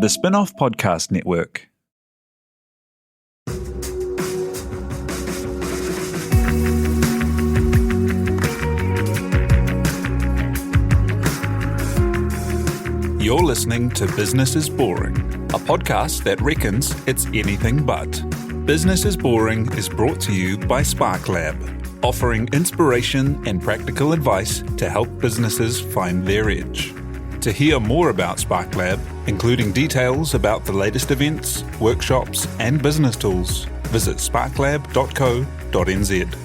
The Spin-off Podcast Network. You're listening to Business is Boring, a podcast that reckons it's anything but. Business is Boring is brought to you by Spark Lab, offering inspiration and practical advice to help businesses find their edge. To hear more about Spark Lab, including details about the latest events, workshops, and business tools, visit sparklab.co.nz.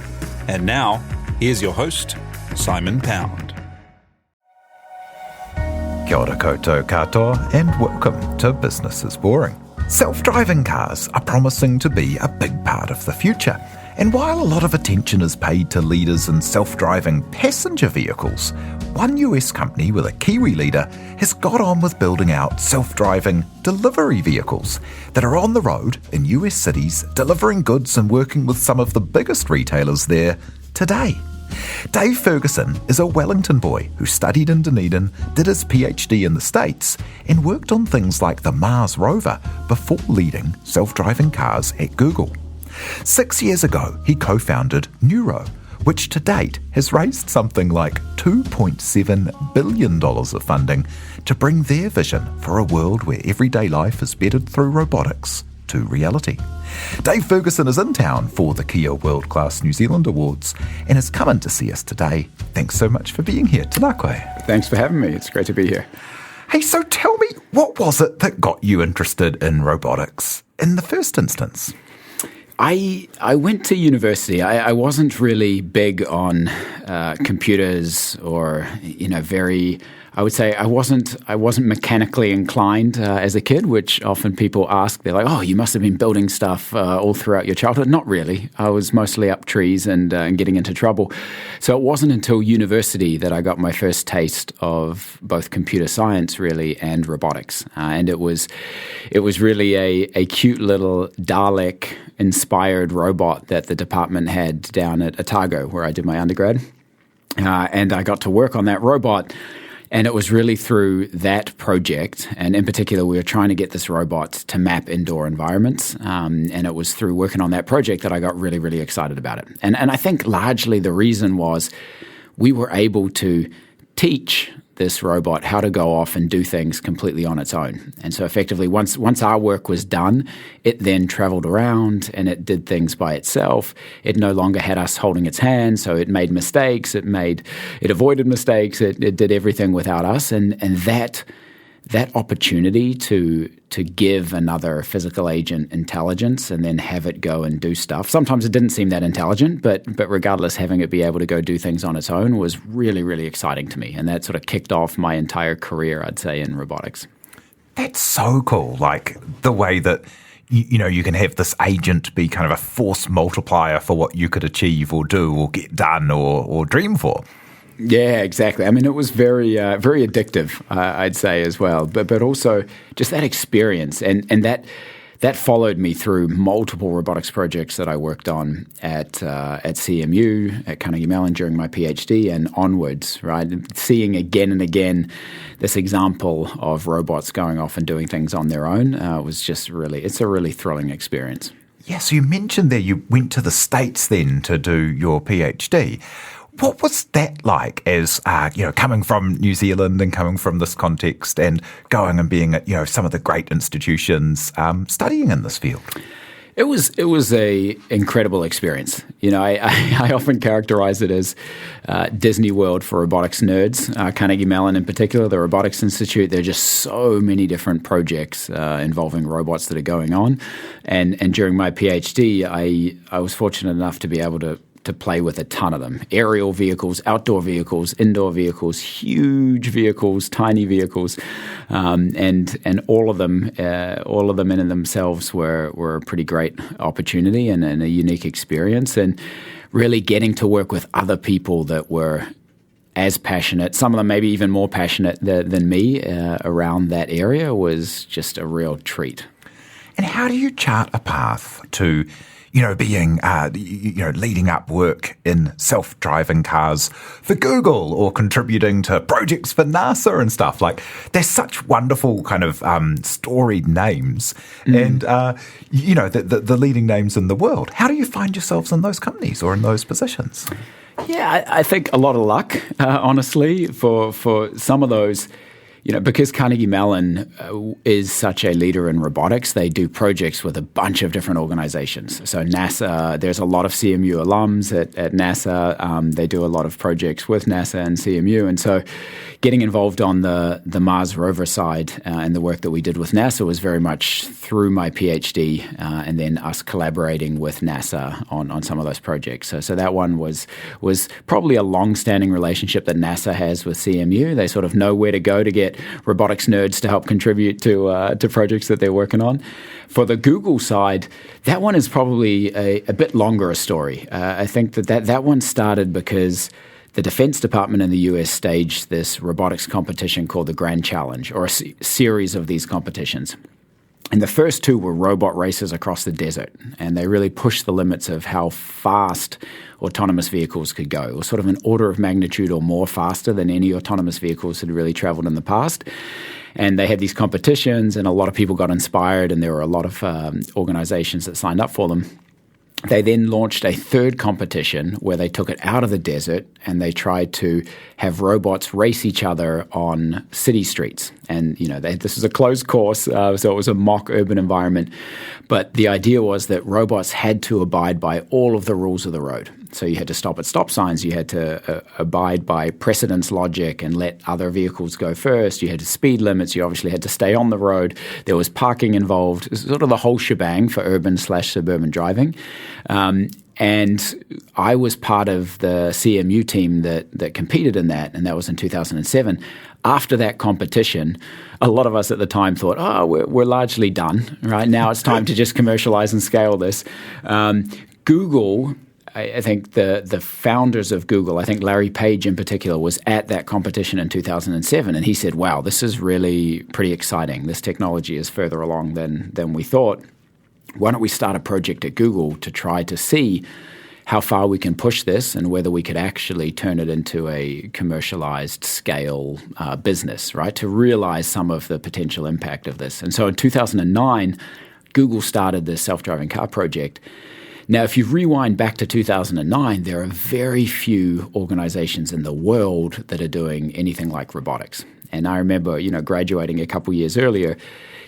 And now, here's your host, Simon Pound. Kia ora koutou katoa and welcome to Business is Boring. Self-driving cars are promising to be a big part of the future. And while a lot of attention is paid to leaders in self-driving passenger vehicles, one US company with a Kiwi leader has got on with building out self-driving delivery vehicles that are on the road in US cities, delivering goods and working with some of the biggest retailers there today. Dave Ferguson is a Wellington boy who studied in Dunedin, did his PhD in the States, and worked on things like the Mars Rover before leading self-driving cars at Google. 6 years ago, he co-founded Nuro, which to date has raised something like $2.7 billion of funding to bring their vision for a world where everyday life is bettered through robotics to reality. Dave Ferguson is in town for the Kia World Class New Zealand Awards and has come in to see us today. Thanks so much for being here. Tēnā koe. Thanks for having me. It's great to be here. Hey, so tell me, what was it that got you interested in robotics in the first instance? I went to university. I wasn't really big on computers or, I would say I wasn't mechanically inclined as a kid, which often people ask. They're like, oh, you must have been building stuff all throughout your childhood. Not really. I was mostly up trees and getting into trouble. So it wasn't until university that I got my first taste of both computer science, really, and robotics. And it was really a cute little Dalek-inspired robot that the department had down at Otago, where I did my undergrad. And I got to work on that robot. And it was really through that project, and in particular, we were trying to get this robot to map indoor environments. And it was through working on that project that I got really, really excited about it. And I think largely the reason was we were able to teach this robot how to go off and do things completely on its own. And so effectively, once our work was done, it then traveled around and it did things by itself. It no longer had us holding its hand, so it made mistakes, it avoided mistakes, it did everything without us. And that opportunity to give another physical agent intelligence and then have it go and do stuff. Sometimes it didn't seem that intelligent, but regardless, having it be able to go do things on its own was really, really exciting to me. And that sort of kicked off my entire career, I'd say, in robotics. That's so cool. Like the way that, you can have this agent be kind of a force multiplier for what you could achieve or do or get done or dream for. Yeah, exactly. I mean, it was very, very addictive, I'd say as well. But also just that experience and that followed me through multiple robotics projects that I worked on at CMU, at Carnegie Mellon during my PhD and onwards, right? Seeing again and again this example of robots going off and doing things on their own was just it's a really thrilling experience. Yeah, so you mentioned there you went to the States then to do your PhD. What was that like as, coming from New Zealand and coming from this context and going and being at, some of the great institutions studying in this field? It was a incredible experience. I often characterize it as Disney World for robotics nerds. Carnegie Mellon in particular, the Robotics Institute, there are just so many different projects involving robots that are going on. And during my PhD, I was fortunate enough to be able to play with a ton of them. Aerial vehicles, outdoor vehicles, indoor vehicles, huge vehicles, tiny vehicles, and all of them in and themselves were a pretty great opportunity and a unique experience. And really getting to work with other people that were as passionate, some of them maybe even more passionate than me around that area was just a real treat. And how do you chart a path to being, leading up work in self-driving cars for Google or contributing to projects for NASA and stuff. Like, they're such wonderful kind of storied names and, the leading names in the world. How do you find yourselves in those companies or in those positions? Yeah, I think a lot of luck, honestly, for some of those. Because Carnegie Mellon is such a leader in robotics, they do projects with a bunch of different organizations. So NASA, there's a lot of CMU alums at NASA. They do a lot of projects with NASA and CMU. And so getting involved on the Mars Rover side and the work that we did with NASA was very much through my PhD and then us collaborating with NASA on some of those projects. So that one was probably a long-standing relationship that NASA has with CMU. They sort of know where to go to get robotics nerds to help contribute to projects that they're working on. For the Google side, that one is probably a bit longer a story. I think that one started because the Defense Department in the US staged this robotics competition called the Grand Challenge, or a series of these competitions. And the first two were robot races across the desert, and they really pushed the limits of how fast autonomous vehicles could go. It was sort of an order of magnitude or more faster than any autonomous vehicles had really traveled in the past. And they had these competitions, and a lot of people got inspired, and there were a lot of organizations that signed up for them. They then launched a third competition where they took it out of the desert and they tried to have robots race each other on city streets. And, this was a closed course, so it was a mock urban environment. But the idea was that robots had to abide by all of the rules of the road. So you had to stop at stop signs. You had to abide by precedence logic and let other vehicles go first. You had to speed limits. You obviously had to stay on the road. There was parking involved. It was sort of the whole shebang for urban/suburban driving. And I was part of the CMU team that competed in that, and that was in 2007. After that competition, a lot of us at the time thought, we're largely done. Right now it's time to just commercialize and scale this. Google, I think the founders of Google, I think Larry Page in particular, was at that competition in 2007, and he said, wow, this is really pretty exciting. This technology is further along than we thought. Why don't we start a project at Google to try to see how far we can push this and whether we could actually turn it into a commercialized scale business, right, to realize some of the potential impact of this. And so in 2009, Google started the self-driving car project. Now, if you rewind back to 2009, there are very few organizations in the world that are doing anything like robotics. And I remember, graduating a couple years earlier,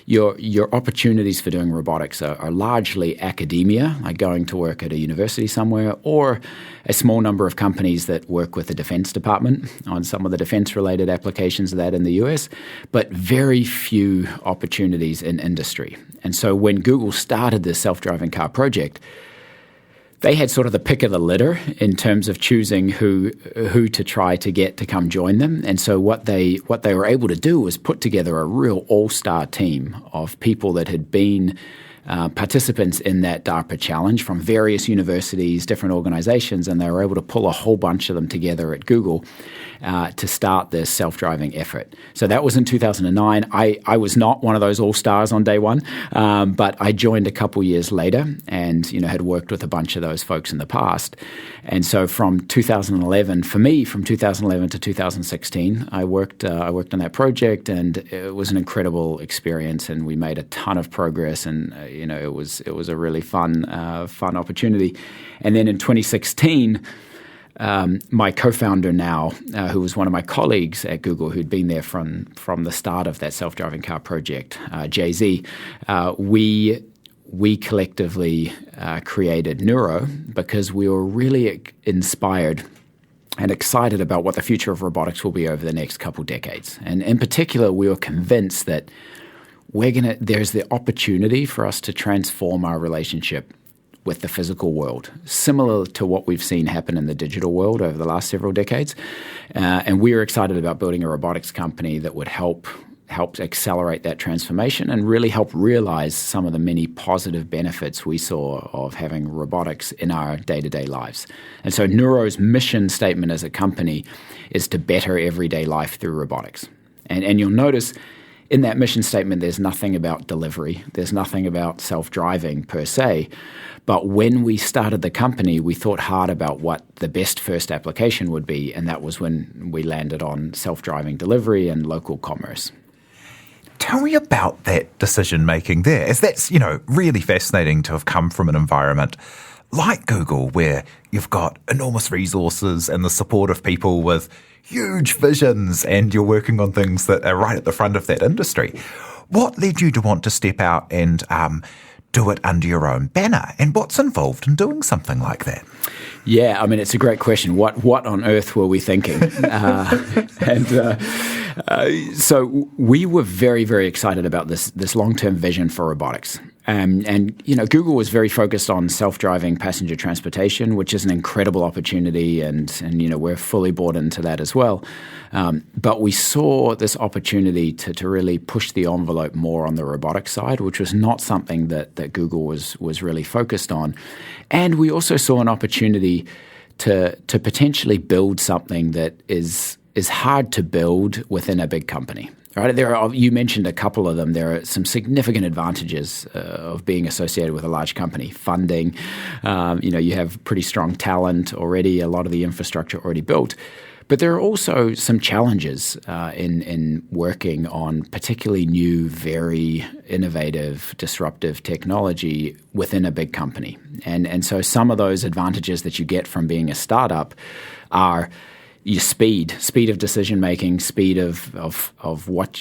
your opportunities for doing robotics are largely academia, like going to work at a university somewhere, or a small number of companies that work with the Defense Department on some of the defense-related applications of that in the US, but very few opportunities in industry. And so when Google started this self-driving car project, they had sort of the pick of the litter in terms of choosing who to try to get to come join them. And so what they were able to do was put together a real all-star team of people that had been participants in that DARPA challenge from various universities, different organizations, and they were able to pull a whole bunch of them together at Google to start this self-driving effort. So that was in 2009. I was not one of those all-stars on day one, but I joined a couple years later and had worked with a bunch of those folks in the past. And so from 2011, for me, from 2011 to 2016, I worked on that project, and it was an incredible experience, and we made a ton of progress, and it was a really fun opportunity. And then in 2016, my co-founder now, who was one of my colleagues at Google, who'd been there from the start of that self-driving car project, Jay-Z, we collectively created Nuro because we were really inspired and excited about what the future of robotics will be over the next couple decades. And in particular, we were convinced that there's the opportunity for us to transform our relationship with the physical world, similar to what we've seen happen in the digital world over the last several decades. And we were excited about building a robotics company that would help accelerate that transformation and really help realize some of the many positive benefits we saw of having robotics in our day-to-day lives. And so Nuro's mission statement as a company is to better everyday life through robotics. And you'll notice in that mission statement, there's nothing about delivery. There's nothing about self-driving per se. But when we started the company, we thought hard about what the best first application would be, and that was when we landed on self-driving delivery and local commerce. Tell me about that decision-making there, as that's, really fascinating to have come from an environment like Google, where you've got enormous resources and the support of people with huge visions, and you're working on things that are right at the front of that industry. What led you to want to step out and do it under your own banner? And what's involved in doing something like that? Yeah, I mean, it's a great question. What on earth were we thinking? So we were very, very excited about this long-term vision for robotics. And Google was very focused on self-driving passenger transportation, which is an incredible opportunity, and we're fully bought into that as well. But we saw this opportunity to really push the envelope more on the robotics side, which was not something that Google was really focused on. And we also saw an opportunity to potentially build something that is hard to build within a big company. Right, you mentioned a couple of them. There are some significant advantages of being associated with a large company. Funding, you have pretty strong talent already, a lot of the infrastructure already built. But there are also some challenges in working on particularly new, very innovative, disruptive technology within a big company. And so some of those advantages that you get from being a startup are your speed of decision making, speed of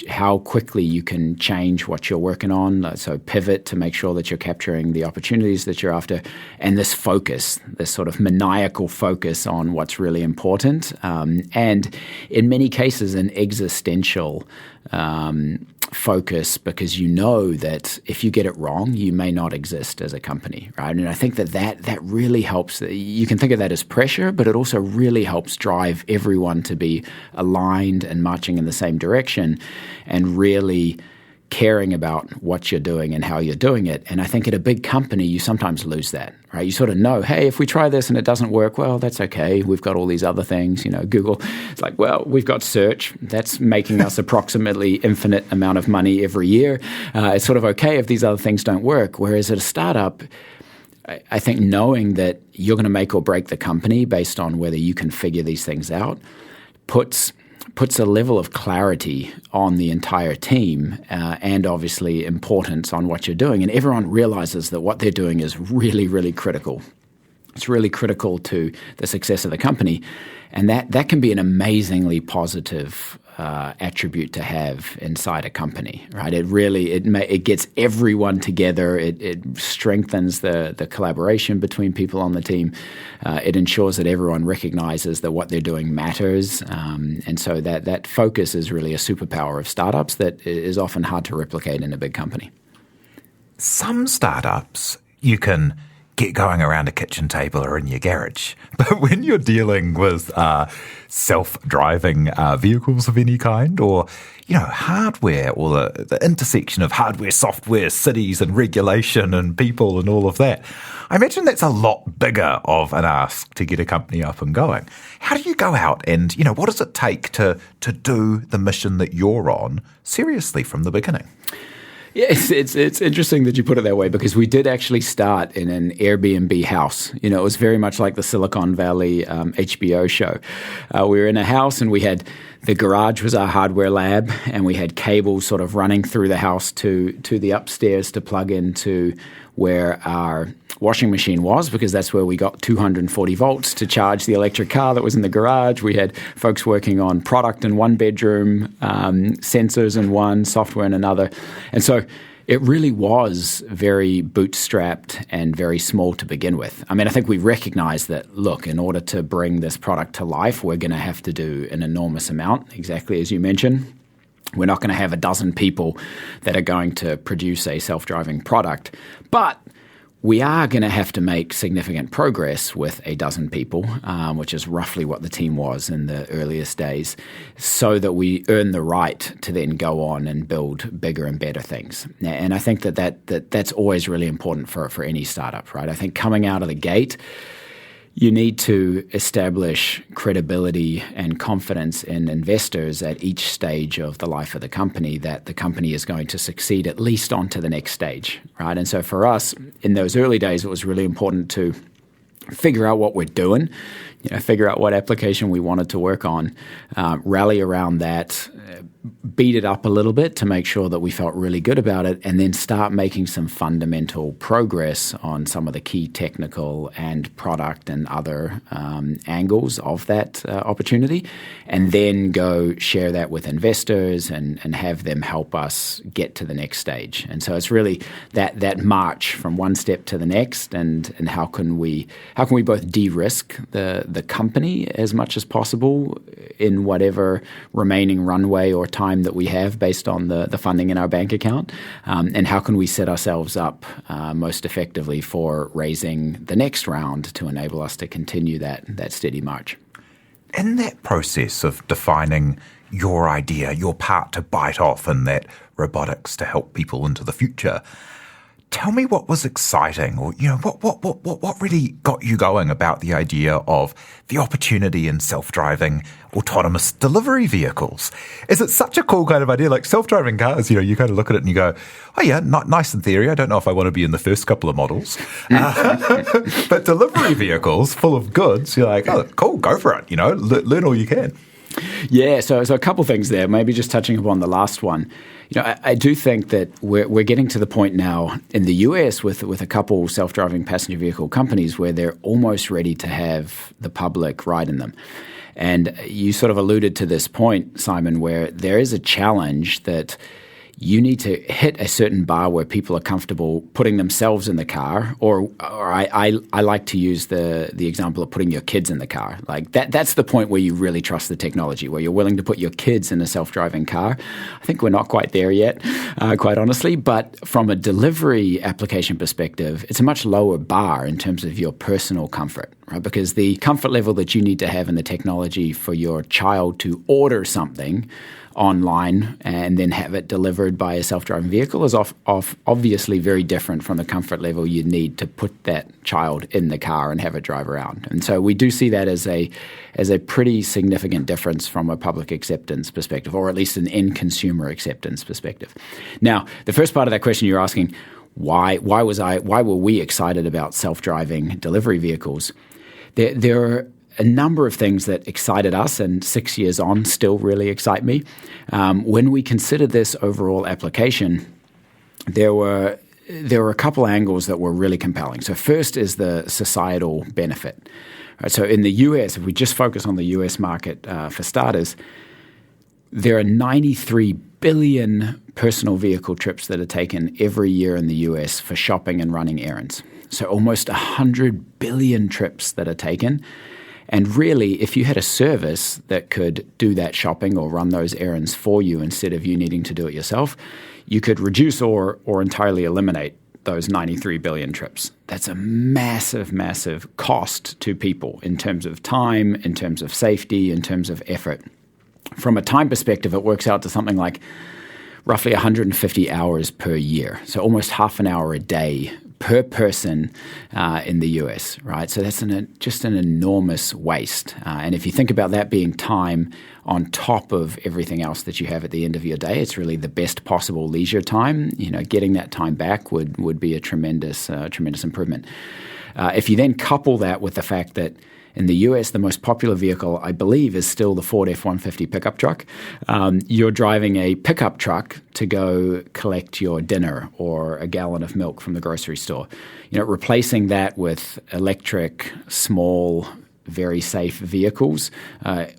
how quickly you can change what you're working on. So pivot to make sure that you're capturing the opportunities that you're after, and this focus, this sort of maniacal focus on what's really important, and in many cases an existential focus, because you know that if you get it wrong, you may not exist as a company, right? And I think that really helps. You can think of that as pressure, but it also really helps drive everyone to be aligned and marching in the same direction and really caring about what you're doing and how you're doing it. And I think at a big company, you sometimes lose that, right? You sort of know, hey, if we try this and it doesn't work, well, that's okay. We've got all these other things. Google, it's like, well, we've got search. That's making us approximately infinite amount of money every year. It's sort of okay if these other things don't work. Whereas at a startup, I think knowing that you're going to make or break the company based on whether you can figure these things out puts a level of clarity on the entire team and obviously importance on what you're doing. And everyone realizes that what they're doing is really, really critical. It's really critical to the success of the company. And that can be an amazingly positive attribute to have inside a company, right? It gets everyone together. It strengthens the collaboration between people on the team. It ensures that everyone recognizes that what they're doing matters. And so that focus is really a superpower of startups that is often hard to replicate in a big company. Some startups you can get going around a kitchen table or in your garage. But when you're dealing with self-driving vehicles of any kind, or hardware, or the intersection of hardware, software, cities and regulation and people and all of that, I imagine that's a lot bigger of an ask to get a company up and going. How do you go out and, what does it take to do the mission that you're on seriously from the beginning? Yes, it's interesting that you put it that way, because we did actually start in an Airbnb house. It was very much like the Silicon Valley HBO show. We were in a house, and we had the garage was our hardware lab, and we had cables sort of running through the house to the upstairs to plug into where our washing machine was, because that's where we got 240 volts to charge the electric car that was in the garage. We had folks working on product in one bedroom, sensors in one, software in another. And so it really was very bootstrapped and very small to begin with. I mean, I think we recognized that, look, in order to bring this product to life, we're going to have to do an enormous amount, exactly as you mentioned. We're not going to have a dozen people that are going to produce a self-driving product, but we are going to have to make significant progress with a dozen people, which is roughly what the team was in the earliest days, so that we earn the right to then go on and build bigger and better things. And I think that's always really important for any startup, right? I think coming out of the gate, You need to establish credibility and confidence in investors at each stage of the life of the company that the company is going to succeed at least on to the next stage, right? And so for us, in those early days, it was really important to figure out what we're doing, figure out what application we wanted to work on, rally around that, beat it up a little bit to make sure that we felt really good about it, and then start making some fundamental progress on some of the key technical and product and other angles of that opportunity, and then go share that with investors and have them help us get to the next stage. And so it's really that march from one step to the next, and how can we both de-risk the company as much as possible in whatever remaining runway or time that we have based on the funding in our bank account, and how can we set ourselves up most effectively for raising the next round to enable us to continue that steady march. In that process of defining your idea, your part to bite off in that robotics to help people into the future, tell me what was exciting, or what really got you going about the idea of the opportunity in self-driving autonomous delivery vehicles. Is it such a cool kind of idea? Like self-driving cars, you kind of look at it and you go, oh yeah, nice in theory. I don't know if I want to be in the first couple of models. But delivery vehicles full of goods, you're like, oh, cool, go for it. Learn all you can. Yeah, so a couple things there. Maybe just touching upon the last one. I do think that we're getting to the point now in the US with a couple self-driving passenger vehicle companies where they're almost ready to have the public ride in them. And you sort of alluded to this point, Simon, where there is a challenge that you need to hit a certain bar where people are comfortable putting themselves in the car, or I like to use the example of putting your kids in the car. Like that's the point where you really trust the technology, where you're willing to put your kids in a self-driving car. I think we're not quite there yet, quite honestly. But from a delivery application perspective, it's a much lower bar in terms of your personal comfort, right? Because the comfort level that you need to have in the technology for your child to order something online and then have it delivered by a self-driving vehicle is obviously very different from the comfort level you need to put that child in the car and have it drive around. And so we do see that as a pretty significant difference from a public acceptance perspective, or at least an end consumer acceptance perspective. Now, the first part of that question you're asking, why were we excited about self-driving delivery vehicles? There are a number of things that excited us, and 6 years on still really excite me. When we considered this overall application, there were a couple angles that were really compelling. So first is the societal benefit. Right, so in the US, if we just focus on the US market for starters, there are 93 billion personal vehicle trips that are taken every year in the US for shopping and running errands. So almost 100 billion trips that are taken. And really, if you had a service that could do that shopping or run those errands for you instead of you needing to do it yourself, you could reduce or entirely eliminate those 93 billion trips. That's a massive, massive cost to people in terms of time, in terms of safety, in terms of effort. From a time perspective, it works out to something like roughly 150 hours per year. So almost half an hour a day per person in the US, right? So that's just an enormous waste. And if you think about that being time on top of everything else that you have at the end of your day, it's really the best possible leisure time. Getting that time back would be a tremendous improvement. If you then couple that with the fact that in the US, the most popular vehicle, I believe, is still the Ford F-150 pickup truck. You're driving a pickup truck to go collect your dinner or a gallon of milk from the grocery store. Replacing that with electric, small, very safe vehicles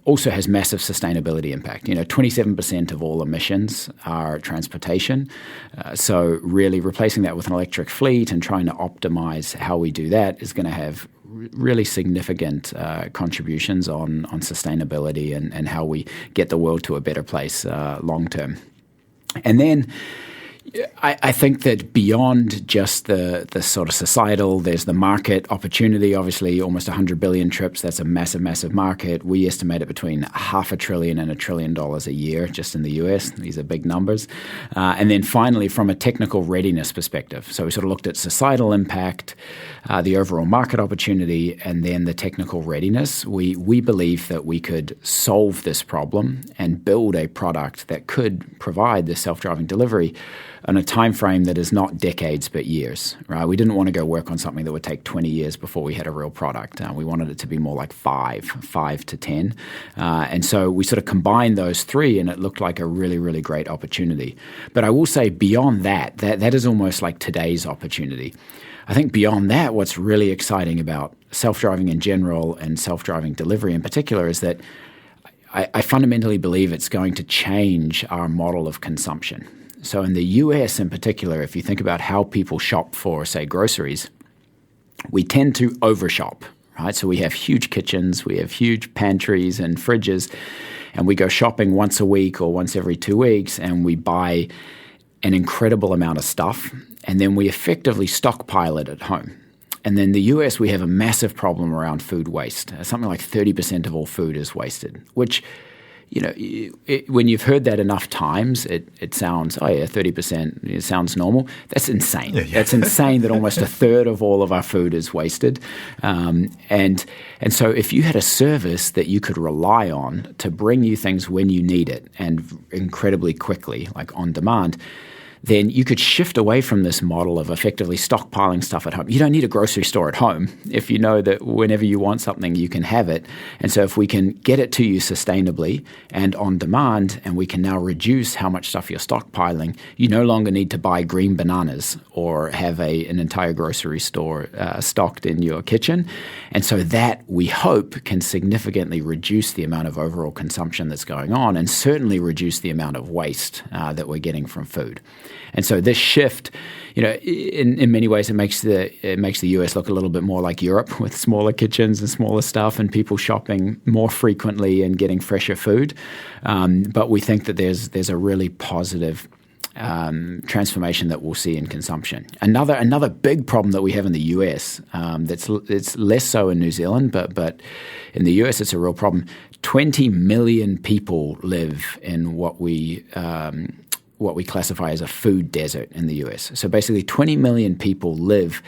also has massive sustainability impact. 27% of all emissions are transportation. So really replacing that with an electric fleet and trying to optimize how we do that is going to have really significant contributions on sustainability and how we get the world to a better place long term. And then I think that beyond just the sort of societal, there's the market opportunity. Obviously, almost 100 billion trips. That's a massive, massive market. We estimate it between $500 billion and $1 trillion a year just in the US. These are big numbers. And then finally, from a technical readiness perspective. So we sort of looked at societal impact, the overall market opportunity, and then the technical readiness. We believe that we could solve this problem and build a product that could provide the self-driving delivery on a time frame that is not decades but years, right? We didn't want to go work on something that would take 20 years before we had a real product. We wanted it to be more like 5 to 10. And so we sort of combined those three, and it looked like a really, really great opportunity. But I will say beyond that is almost like today's opportunity. I think beyond that, what's really exciting about self-driving in general and self-driving delivery in particular is that I fundamentally believe it's going to change our model of consumption. So in the US in particular, if you think about how people shop for, say, groceries, we tend to overshop, right? So we have huge kitchens, we have huge pantries and fridges, and we go shopping once a week or once every 2 weeks, and we buy an incredible amount of stuff, and then we effectively stockpile it at home. And in the US, we have a massive problem around food waste. Something like 30% of all food is wasted, which, when you've heard that enough times, it sounds, 30%, it sounds normal. That's insane. Yeah. That's insane that almost a third of all of our food is wasted. And so if you had a service that you could rely on to bring you things when you need it and incredibly quickly, like on demand, then you could shift away from this model of effectively stockpiling stuff at home. You don't need a grocery store at home if you know that whenever you want something, you can have it. And so if we can get it to you sustainably and on demand, and we can now reduce how much stuff you're stockpiling, you no longer need to buy green bananas or have an entire grocery store stocked in your kitchen. And so that, we hope, can significantly reduce the amount of overall consumption that's going on, and certainly reduce the amount of waste that we're getting from food. And so this shift, in many ways, it makes the US look a little bit more like Europe, with smaller kitchens and smaller stuff, and people shopping more frequently and getting fresher food. But we think that there's a really positive transformation that we'll see in consumption. Another big problem that we have in the US, it's less so in New Zealand, but in the US it's a real problem. 20 million people live in what we classify as a food desert in the US. So basically 20 million people live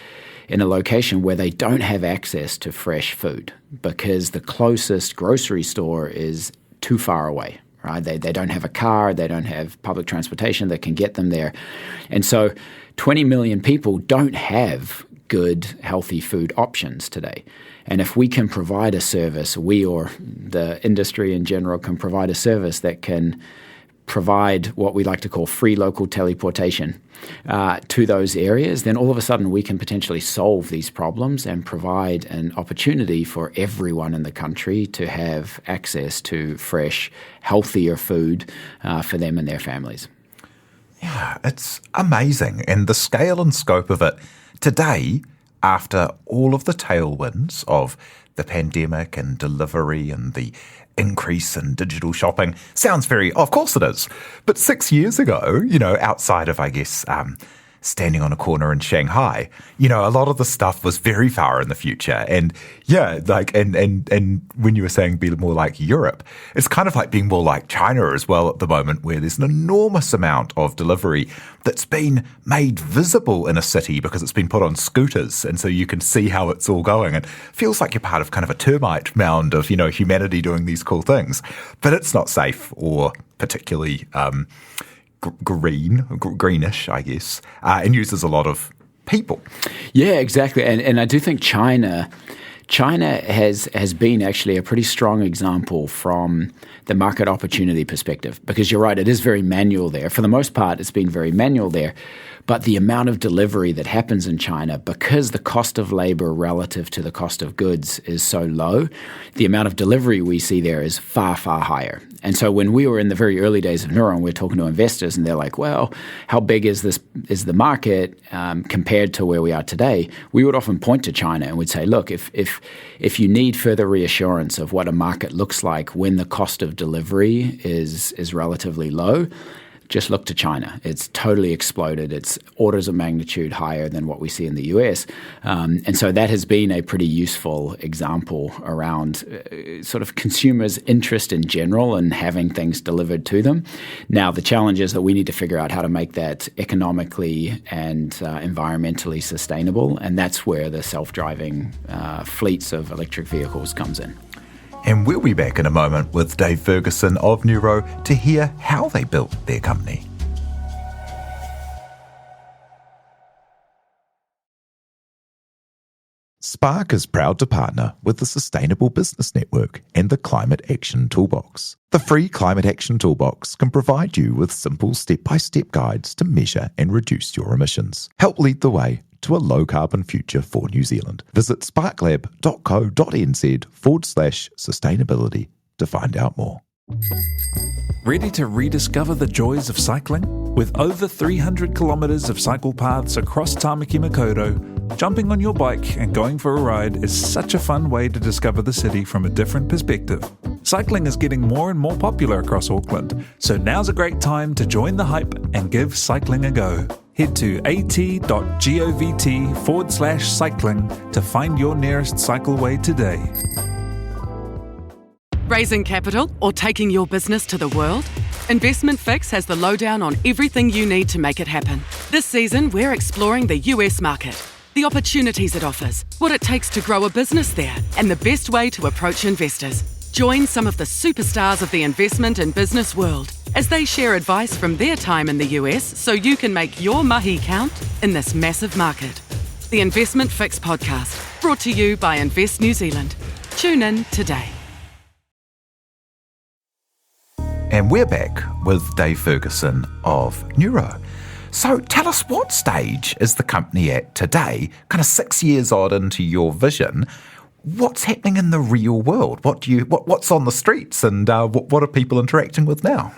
in a location where they don't have access to fresh food because the closest grocery store is too far away. Right? They don't have a car, they don't have public transportation that can get them there. And so 20 million people don't have good, healthy food options today. And if we can provide a service, we or the industry in general can provide a service that can provide what we like to call free local teleportation to those areas, then all of a sudden we can potentially solve these problems and provide an opportunity for everyone in the country to have access to fresh, healthier food for them and their families. Yeah, it's amazing. And the scale and scope of it today, after all of the tailwinds of the pandemic and delivery and the increase in digital shopping, sounds very, of course it is. But 6 years ago, outside of, I guess, standing on a corner in Shanghai, a lot of the stuff was very far in the future. And yeah, and when you were saying be more like Europe, it's kind of like being more like China as well at the moment, where there's an enormous amount of delivery that's been made visible in a city because it's been put on scooters. And so you can see how it's all going. And it feels like you're part of kind of a termite mound of, humanity doing these cool things. But it's not safe or particularly greenish, I guess, and uses a lot of people. Yeah, exactly. And I do think China has been actually a pretty strong example from the market opportunity perspective, because you're right, it is very manual there. For the most part, it's been very manual there. But the amount of delivery that happens in China, because the cost of labor relative to the cost of goods is so low, the amount of delivery we see there is far, far higher. And so when we were in the very early days of Nuro, and we're talking to investors, and they're like, well, how big is the market compared to where we are today? We would often point to China and would say, look, if you need further reassurance of what a market looks like when the cost of delivery is relatively low, just look to China. It's totally exploded. It's orders of magnitude higher than what we see in the US. And so that has been a pretty useful example around sort of consumers' interest in general and having things delivered to them. Now, the challenge is that we need to figure out how to make that economically and environmentally sustainable. And that's where the self-driving fleets of electric vehicles comes in. And we'll be back in a moment with Dave Ferguson of Nuro to hear how they built their company. Spark is proud to partner with the Sustainable Business Network and the Climate Action Toolbox. The free Climate Action Toolbox can provide you with simple step-by-step guides to measure and reduce your emissions. Help lead the way to a low-carbon future for New Zealand. Visit sparklab.co.nz/sustainability to find out more. Ready to rediscover the joys of cycling? With over 300 kilometres of cycle paths across Tāmaki Makaurau, jumping on your bike and going for a ride is such a fun way to discover the city from a different perspective. Cycling is getting more and more popular across Auckland, so now's a great time to join the hype and give cycling a go. Head to at.govt/cycling to find your nearest cycleway today. Raising capital or taking your business to the world? Investment Fix has the lowdown on everything you need to make it happen. This season, we're exploring the US market, the opportunities it offers, what it takes to grow a business there, and the best way to approach investors. Join some of the superstars of the investment and business world as they share advice from their time in the US so you can make your mahi count in this massive market. The Investment Fix podcast, brought to you by Invest New Zealand. Tune in today. And we're back with Dave Ferguson of Nuro. So tell us, what stage is the company at today, kind of 6 years odd into your vision? What's happening in the real world? What's on the streets, and what are people interacting with now?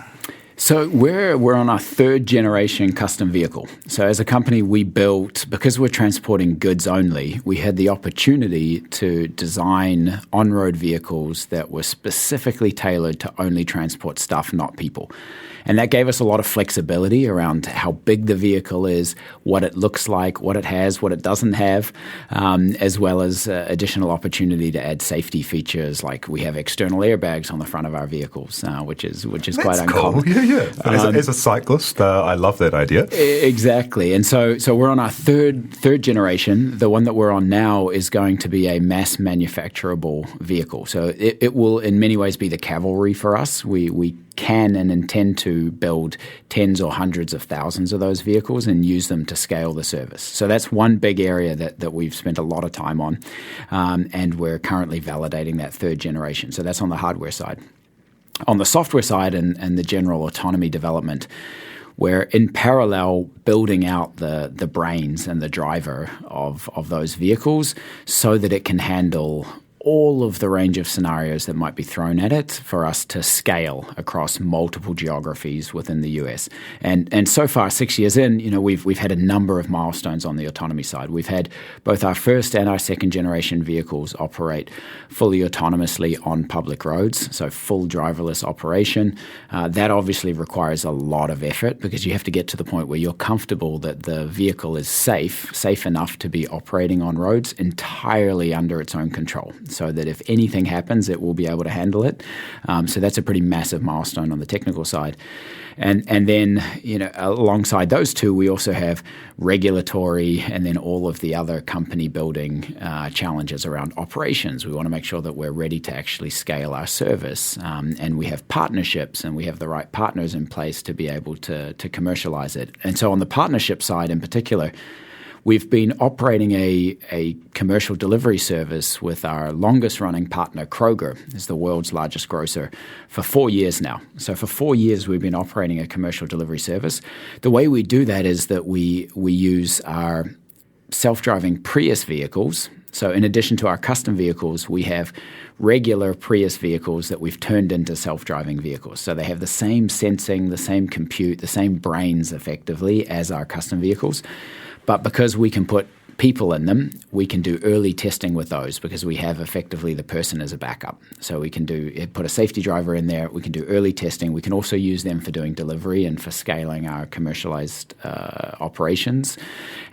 So we're on our third generation custom vehicle. So as a company, we built, because we're transporting goods only, we had the opportunity to design on-road vehicles that were specifically tailored to only transport stuff, not people. And that gave us a lot of flexibility around how big the vehicle is, what it looks like, what it has, what it doesn't have, as well as additional opportunity to add safety features, like we have external airbags on the front of our vehicles, which is quite uncommon. Cool. Yeah. As a cyclist, I love that idea. Exactly. And so we're on our third generation. The one that we're on now is going to be a mass manufacturable vehicle. So it will in many ways be the cavalry for us. We can and intend to build tens or hundreds of thousands of those vehicles and use them to scale the service. So that's one big area that we've spent a lot of time on, and we're currently validating that third generation. So that's on the hardware side. On the software side and the general autonomy development, we're in parallel building out the brains and the driver of those vehicles so that it can handle all of the range of scenarios that might be thrown at it for us to scale across multiple geographies within the US. And so far, 6 years in, we've had a number of milestones on the autonomy side. We've had both our first and our second generation vehicles operate fully autonomously on public roads, so full driverless operation. That obviously requires a lot of effort because you have to get to the point where you're comfortable that the vehicle is safe enough to be operating on roads entirely under its own control, so that if anything happens, it will be able to handle it. So that's a pretty massive milestone on the technical side. And then, alongside those two, we also have regulatory and then all of the other company building challenges around operations. We want to make sure that we're ready to actually scale our service. And we have partnerships and we have the right partners in place to be able to commercialize it. And so on the partnership side in particular, we've been operating a commercial delivery service with our longest-running partner, Kroger, is the world's largest grocer, for 4 years now. So for 4 years, we've been operating a commercial delivery service. The way we do that is that we use our self-driving Prius vehicles. So in addition to our custom vehicles, we have regular Prius vehicles that we've turned into self-driving vehicles. So they have the same sensing, the same compute, the same brains, effectively, as our custom vehicles. But because we can put people in them, we can do early testing with those because we have effectively the person as a backup. So we can put a safety driver in there. We can do early testing. We can also use them for doing delivery and for scaling our commercialized operations.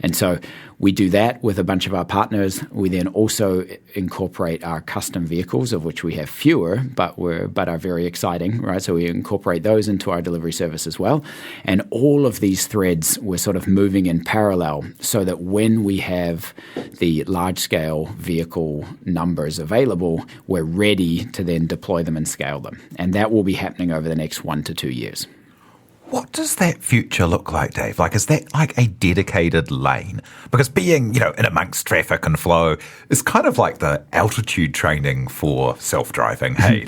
And so we do that with a bunch of our partners. We then also incorporate our custom vehicles, of which we have fewer, but are very exciting, right? So we incorporate those into our delivery service as well. And all of these threads we're sort of moving in parallel so that when we have the large-scale vehicle numbers available, we're ready to then deploy them and scale them. And that will be happening over the next 1 to 2 years. What does that future look like, Dave? Like, is that like a dedicated lane? Because being, in amongst traffic and flow is kind of like the altitude training for self-driving. Hey,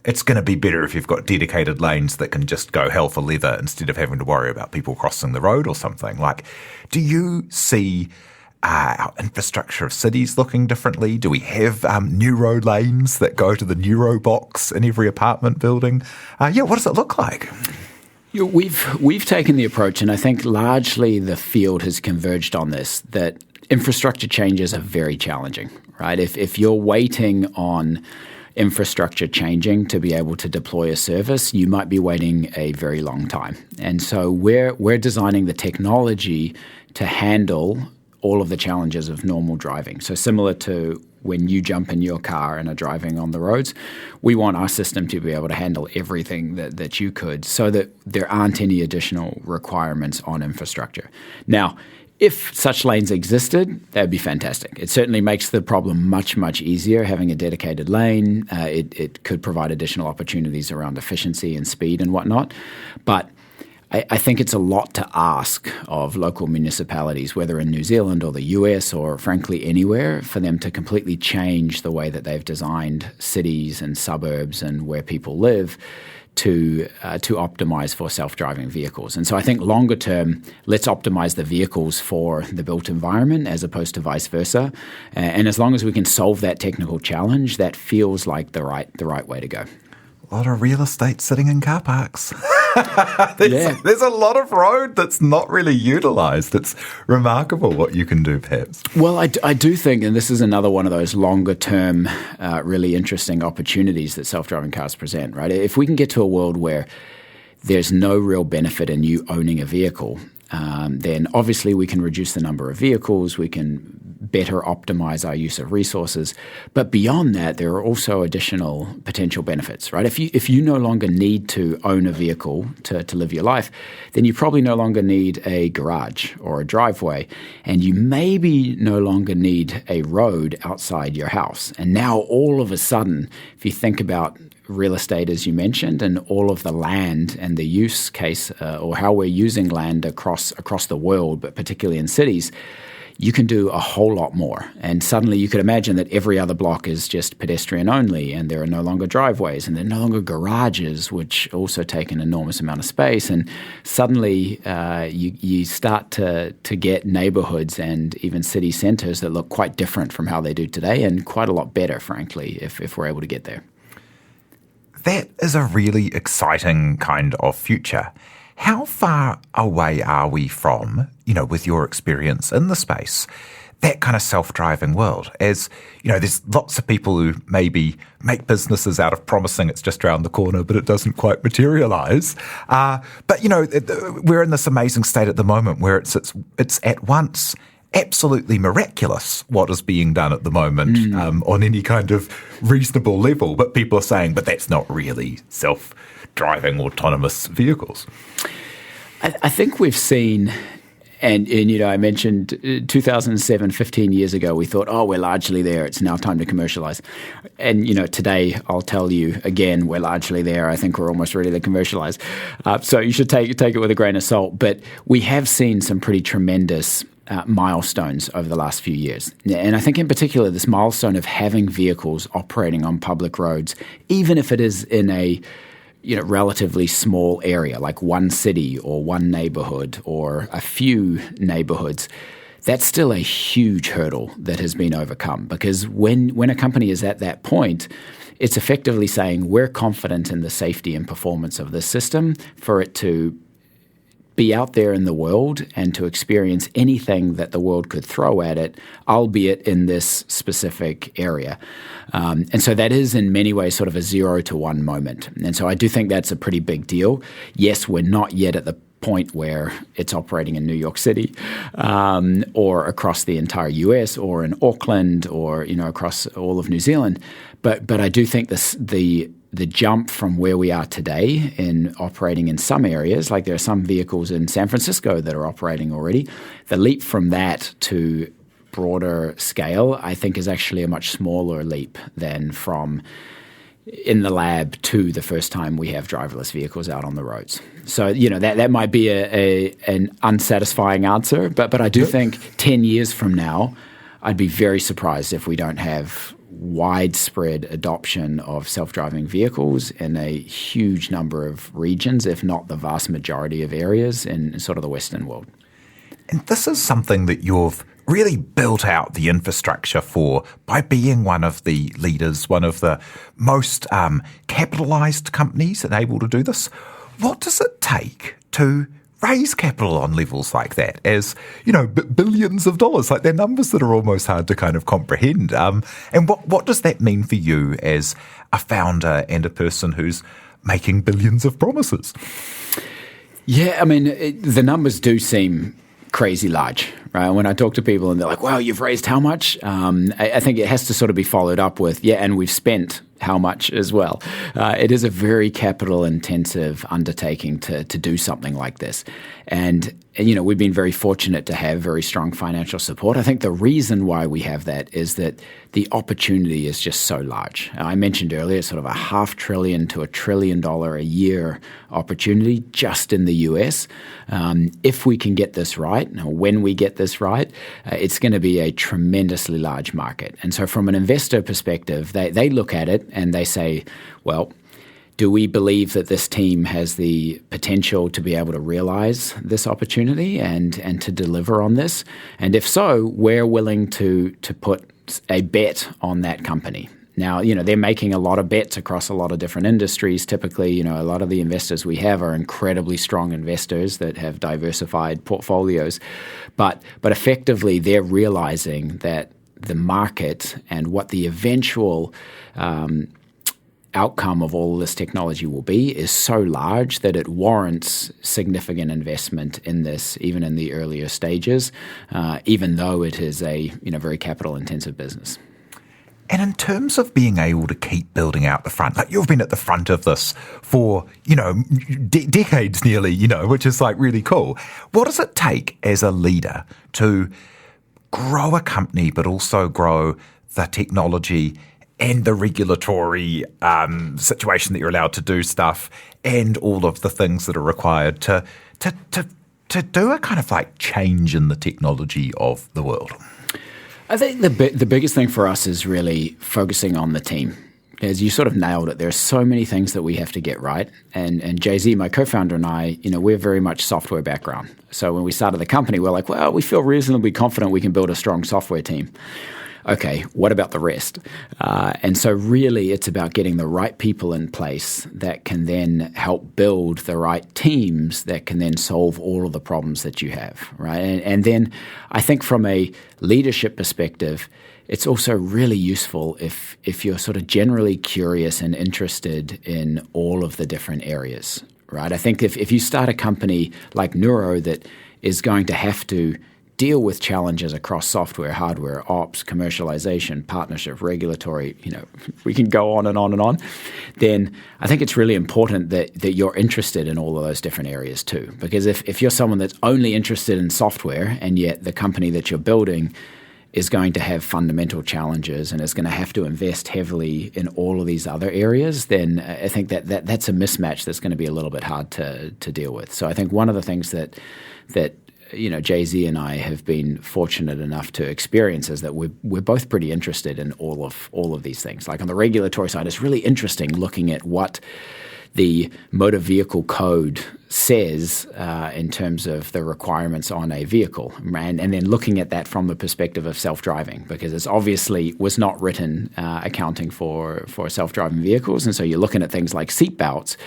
it's going to be better if you've got dedicated lanes that can just go hell for leather instead of having to worry about people crossing the road or something. Like, do you see our infrastructure of cities looking differently? Do we have Nuro lanes that go to the Nuro box in every apartment building? What does it look like? We've taken the approach, and I think largely the field has converged on this, that infrastructure changes are very challenging, right? If you're waiting on infrastructure changing to be able to deploy a service, you might be waiting a very long time. And so we're designing the technology to handle all of the challenges of normal driving. So similar to when you jump in your car and are driving on the roads, we want our system to be able to handle everything that you could so that there aren't any additional requirements on infrastructure. Now, if such lanes existed, that would be fantastic. It certainly makes the problem much, much easier having a dedicated lane. It could provide additional opportunities around efficiency and speed and whatnot. But I think it's a lot to ask of local municipalities, whether in New Zealand or the US or frankly anywhere, for them to completely change the way that they've designed cities and suburbs and where people live to optimize for self-driving vehicles. And so I think longer term, let's optimize the vehicles for the built environment as opposed to vice versa. And as long as we can solve that technical challenge, that feels like the right way to go. A lot of real estate sitting in car parks. There's a lot of road that's not really utilised. It's remarkable what you can do, perhaps. Well, I do think, and this is another one of those longer-term, really interesting opportunities that self-driving cars present, right? If we can get to a world where there's no real benefit in you owning a vehicle, then obviously we can reduce the number of vehicles, we can better optimize our use of resources. But beyond that, there are also additional potential benefits, right? If you no longer need to own a vehicle to live your life, then you probably no longer need a garage or a driveway, and you maybe no longer need a road outside your house. And now all of a sudden, if you think about real estate, as you mentioned, and all of the land and the use case or how we're using land across the world, but particularly in cities, you can do a whole lot more. And suddenly you could imagine that every other block is just pedestrian only, and there are no longer driveways, and there are no longer garages, which also take an enormous amount of space. And suddenly you start to get neighborhoods and even city centers that look quite different from how they do today, and quite a lot better, frankly, if we're able to get there. That is a really exciting kind of future. How far away are we from, with your experience in the space, that kind of self-driving world? As, there's lots of people who maybe make businesses out of promising it's just around the corner, but it doesn't quite materialize. But we're in this amazing state at the moment where it's at once absolutely miraculous what is being done at the moment on any kind of reasonable level. But people are saying, but that's not really self-driving autonomous vehicles. I think we've seen, and I mentioned 2007, 15 years ago, we thought, we're largely there. It's now time to commercialize. And, today I'll tell you again, we're largely there. I think we're almost ready to commercialize. So you should take it with a grain of salt. But we have seen some pretty tremendous milestones over the last few years. And I think in particular, this milestone of having vehicles operating on public roads, even if it is in a relatively small area, like one city or one neighborhood or a few neighborhoods, that's still a huge hurdle that has been overcome. Because when a company is at that point, it's effectively saying we're confident in the safety and performance of this system for it to be out there in the world and to experience anything that the world could throw at it, albeit in this specific area. And so that is in many ways sort of a 0 to 1 moment. And so I do think that's a pretty big deal. Yes, we're not yet at the point where it's operating in New York City or across the entire US or in Auckland or, across all of New Zealand. But I do think the jump from where we are today in operating in some areas, like there are some vehicles in San Francisco that are operating already, the leap from that to broader scale, I think, is actually a much smaller leap than from in the lab to the first time we have driverless vehicles out on the roads. So, that might be an unsatisfying answer, but I do think 10 years from now, I'd be very surprised if we don't have widespread adoption of self-driving vehicles in a huge number of regions, if not the vast majority of areas in sort of the Western world. And this is something that you've really built out the infrastructure for by being one of the leaders, one of the most capitalized companies and able to do this. What does it take to raise capital on levels like that, as, billions of dollars? Like, they're numbers that are almost hard to kind of comprehend. And what does that mean for you as a founder and a person who's making billions of promises? Yeah, I mean, the numbers do seem crazy large, right? When I talk to people and they're like, wow, you've raised how much? I think it has to sort of be followed up with, and we've spent how much as well. It is a very capital-intensive undertaking to do something like this. And we've been very fortunate to have very strong financial support. I think the reason why we have that is that the opportunity is just so large. I mentioned earlier, it's sort of a $500 billion to $1 trillion a year opportunity just in the US. If we can get this right, or when we get this right, it's going to be a tremendously large market. And so from an investor perspective, they look at it and they say, well, do we believe that this team has the potential to be able to realize this opportunity and to deliver on this? And if so, we're willing to put a bet on that company. Now, they're making a lot of bets across a lot of different industries. Typically, a lot of the investors we have are incredibly strong investors that have diversified portfolios. But effectively, they're realizing that the market and what the eventual outcome of all of this technology will be is so large that it warrants significant investment in this, even in the earlier stages, even though it is a very capital-intensive business. And in terms of being able to keep building out the front, like you've been at the front of this for, decades nearly, which is like really cool. What does it take as a leader to grow a company, but also grow the technology and the regulatory situation that you're allowed to do stuff and all of the things that are required to do a kind of like change in the technology of the world? I think the biggest thing for us is really focusing on the team. As you sort of nailed it, there are so many things that we have to get right. And Jay-Z, my co-founder, and I, we're very much software background. So when we started the company, we're like, well, we feel reasonably confident we can build a strong software team. Okay, what about the rest? And so really it's about getting the right people in place that can then help build the right teams that can then solve all of the problems that you have, right? And then I think from a leadership perspective, it's also really useful if you're sort of generally curious and interested in all of the different areas, right? I think if you start a company like Nuro that is going to have to deal with challenges across software, hardware, ops, commercialization, partnership, regulatory, we can go on and on and on, then I think it's really important that you're interested in all of those different areas too. Because if you're someone that's only interested in software and yet the company that you're building is going to have fundamental challenges and is going to have to invest heavily in all of these other areas, then I think that's a mismatch that's going to be a little bit hard to deal with. So I think one of the things that Jay-Z and I have been fortunate enough to experience is that we're both pretty interested in all of these things. Like on the regulatory side, it's really interesting looking at what the motor vehicle code says in terms of the requirements on a vehicle, and then looking at that from the perspective of self-driving, because it's obviously was not written accounting for self-driving vehicles. And so you're looking at things like seatbelts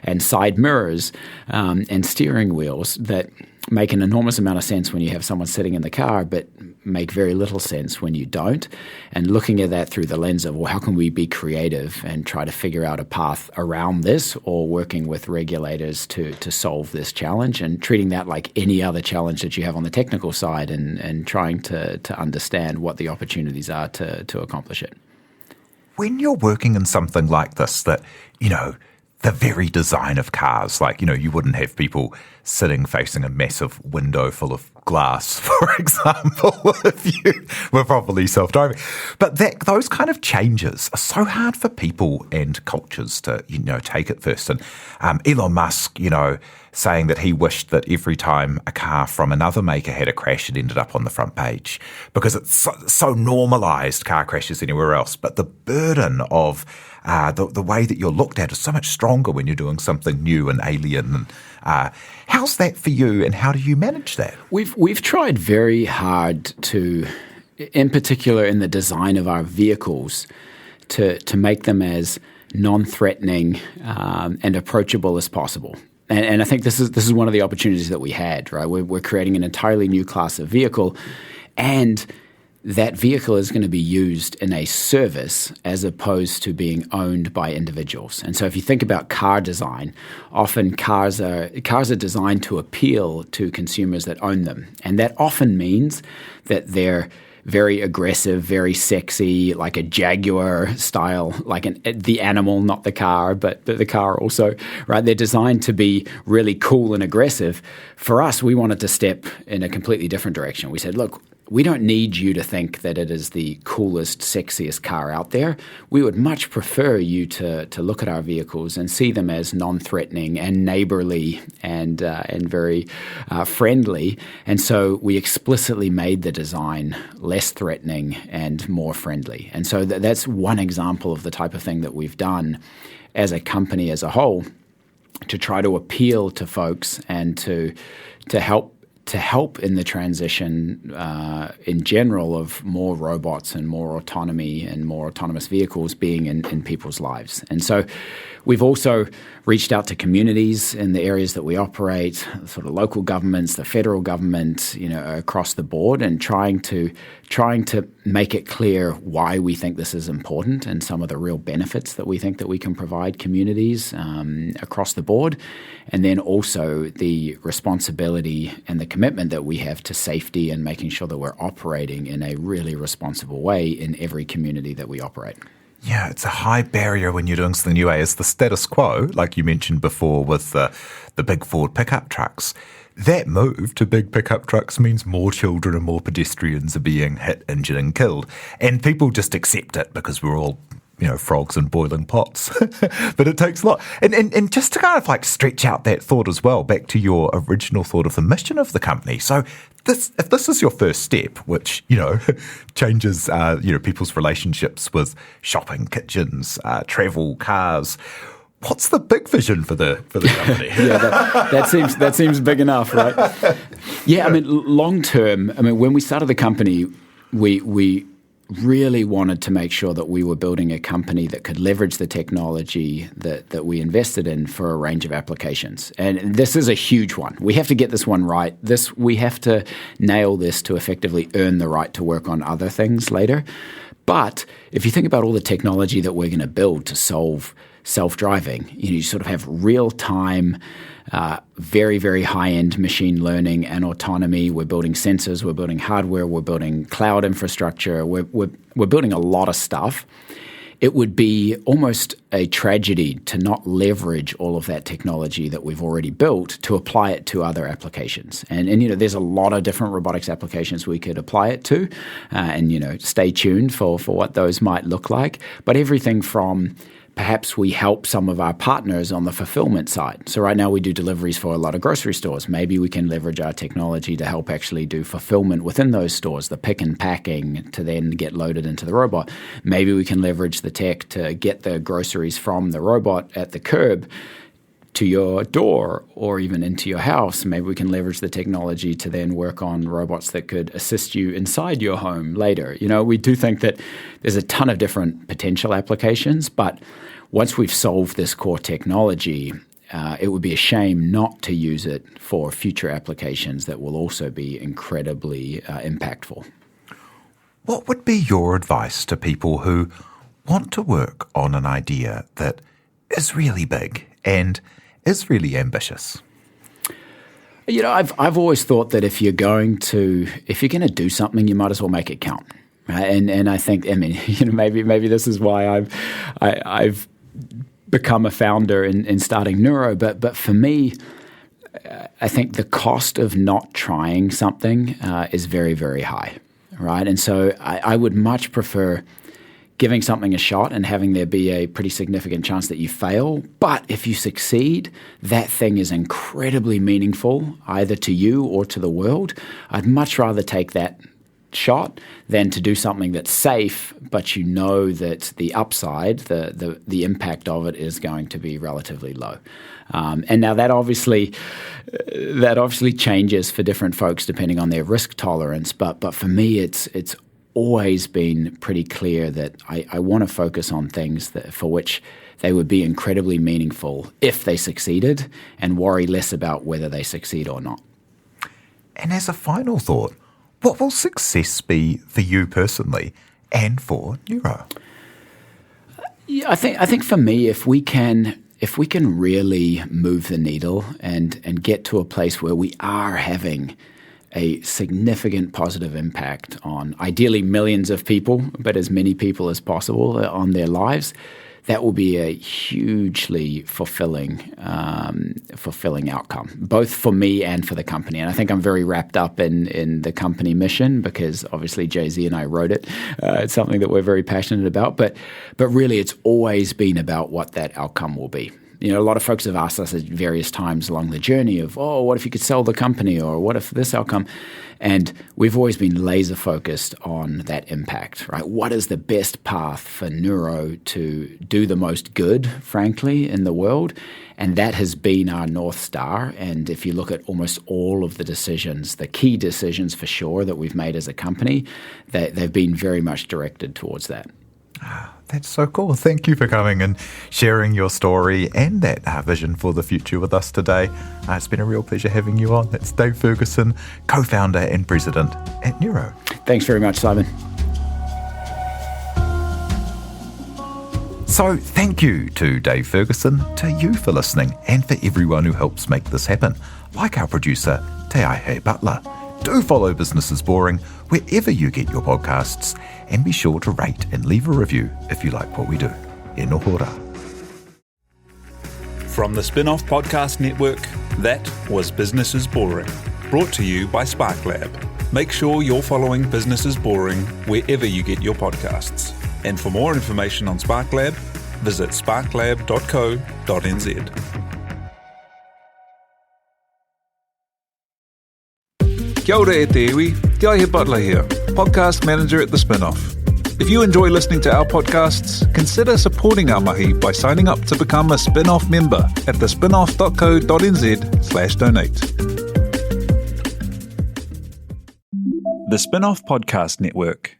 and side mirrors and steering wheels that make an enormous amount of sense when you have someone sitting in the car, but make very little sense when you don't. And looking at that through the lens of, well, how can we be creative and try to figure out a path around this, or working with regulators to solve this challenge, and treating that like any other challenge that you have on the technical side, and trying to understand what the opportunities are to accomplish it. When you're working in something like this, that, the very design of cars, like, you wouldn't have people sitting facing a massive window full of glass, for example, if you were properly self-driving. But those kind of changes are so hard for people and cultures to, take at first. And Elon Musk, saying that he wished that every time a car from another maker had a crash, it ended up on the front page, because it's so normalised, car crashes anywhere else. But the burden of the way that you're looked at is so much stronger when you're doing something new and alien. How's that for you, and how do you manage that? We've tried very hard to, in particular in the design of our vehicles, to make them as non-threatening and approachable as possible. And I think this is one of the opportunities that we had, right? We're creating an entirely new class of vehicle, and that vehicle is going to be used in a service as opposed to being owned by individuals. And so if you think about car design, often cars are designed to appeal to consumers that own them. And that often means that they're very aggressive, very sexy, like a Jaguar style, like the animal, not the car, but the car also, right? They're designed to be really cool and aggressive. For us, we wanted to step in a completely different direction. We said, look, we don't need you to think that it is the coolest, sexiest car out there. We would much prefer you to look at our vehicles and see them as non-threatening and neighborly and very friendly. And so we explicitly made the design less threatening and more friendly. And so that's one example of the type of thing that we've done as a company as a whole to try to appeal to folks and to help in the transition in general of more robots and more autonomy and more autonomous vehicles being in people's lives. And so we've also reached out to communities in the areas that we operate, sort of local governments, the federal government, across the board, and trying to make it clear why we think this is important and some of the real benefits that we think that we can provide communities across the board. And then also the responsibility and the commitment that we have to safety and making sure that we're operating in a really responsible way in every community that we operate. Yeah, it's a high barrier when you're doing something new. As the status quo, like you mentioned before with the big Ford pickup trucks, that move to big pickup trucks means more children and more pedestrians are being hit, injured and killed. And people just accept it because we're all, frogs in boiling pots. But it takes a lot. And just to kind of like stretch out that thought as well, back to your original thought of the mission of the company. So if this is your first step, which, changes, people's relationships with shopping, kitchens, travel, cars, what's the big vision for the company? Yeah, that seems big enough, right? Yeah, long term, when we started the company, we really wanted to make sure that we were building a company that could leverage the technology that we invested in for a range of applications. And this is a huge one. We have to get this one right. We have to nail this to effectively earn the right to work on other things later. But if you think about all the technology that we're going to build to solve self-driving, you sort of have real-time, very, very high-end machine learning and autonomy. We're building sensors, we're building hardware, we're building cloud infrastructure, we're building a lot of stuff. It would be almost a tragedy to not leverage all of that technology that we've already built to apply it to other applications. And there's a lot of different robotics applications we could apply it to, and stay tuned for what those might look like. But everything from perhaps we help some of our partners on the fulfillment side. So right now we do deliveries for a lot of grocery stores. Maybe we can leverage our technology to help actually do fulfillment within those stores, the pick and packing to then get loaded into the robot. Maybe we can leverage the tech to get the groceries from the robot at the curb to your door or even into your house. Maybe we can leverage the technology to then work on robots that could assist you inside your home later. We do think that there's a ton of different potential applications, but once we've solved this core technology, it would be a shame not to use it for future applications that will also be incredibly impactful. What would be your advice to people who want to work on an idea that is really big and is really ambitious? I've always thought that if you're going to do something, you might as well make it count. Right? And I think, maybe this is why I've become a founder in starting Nuro. But for me, I think the cost of not trying something is very, very high, right? And so I would much prefer giving something a shot and having there be a pretty significant chance that you fail. But if you succeed, that thing is incredibly meaningful, either to you or to the world. I'd much rather take that shot than to do something that's safe, but you know that the upside, the impact of it is going to be relatively low. And now that obviously changes for different folks depending on their risk tolerance. But for me, it's always been pretty clear that I want to focus on things for which they would be incredibly meaningful if they succeeded, and worry less about whether they succeed or not. And as a final thought, what will success be for you personally and for Nuro? Yeah, I think for me, if we can really move the needle and get to a place where we are having a significant positive impact on ideally millions of people, but as many people as possible on their lives, that will be a hugely fulfilling outcome, both for me and for the company. And I think I'm very wrapped up in the company mission because obviously Jay-Z and I wrote it. It's something that we're very passionate about, but really it's always been about what that outcome will be. A lot of folks have asked us at various times along the journey of, what if you could sell the company, or what if this outcome? And we've always been laser focused on that impact, right? What is the best path for Nuro to do the most good, frankly, in the world? And that has been our North Star. And if you look at almost all of the decisions, the key decisions for sure that we've made as a company, they've been very much directed towards that. That's so cool. Thank you for coming and sharing your story and that vision for the future with us today. It's been a real pleasure having you on. That's Dave Ferguson, co-founder and president at Nuro. Thanks very much, Simon. So thank you to Dave Ferguson, to you for listening, and for everyone who helps make this happen, like our producer, Te Aihe Butler. Do follow Business is Boring wherever you get your podcasts, and be sure to rate and leave a review if you like what we do. E nohora. From the Spin-Off Podcast Network, that was Business is Boring, brought to you by SparkLab. Make sure you're following Business is Boring wherever you get your podcasts. And for more information on SparkLab, visit sparklab.co.nz. Kia ora e te iwi, Te Aihe Butler here, podcast manager at The Spin-Off. If you enjoy listening to our podcasts, consider supporting our mahi by signing up to become a Spin-Off member at thespinoff.co.nz/donate. The Spin-Off Podcast Network.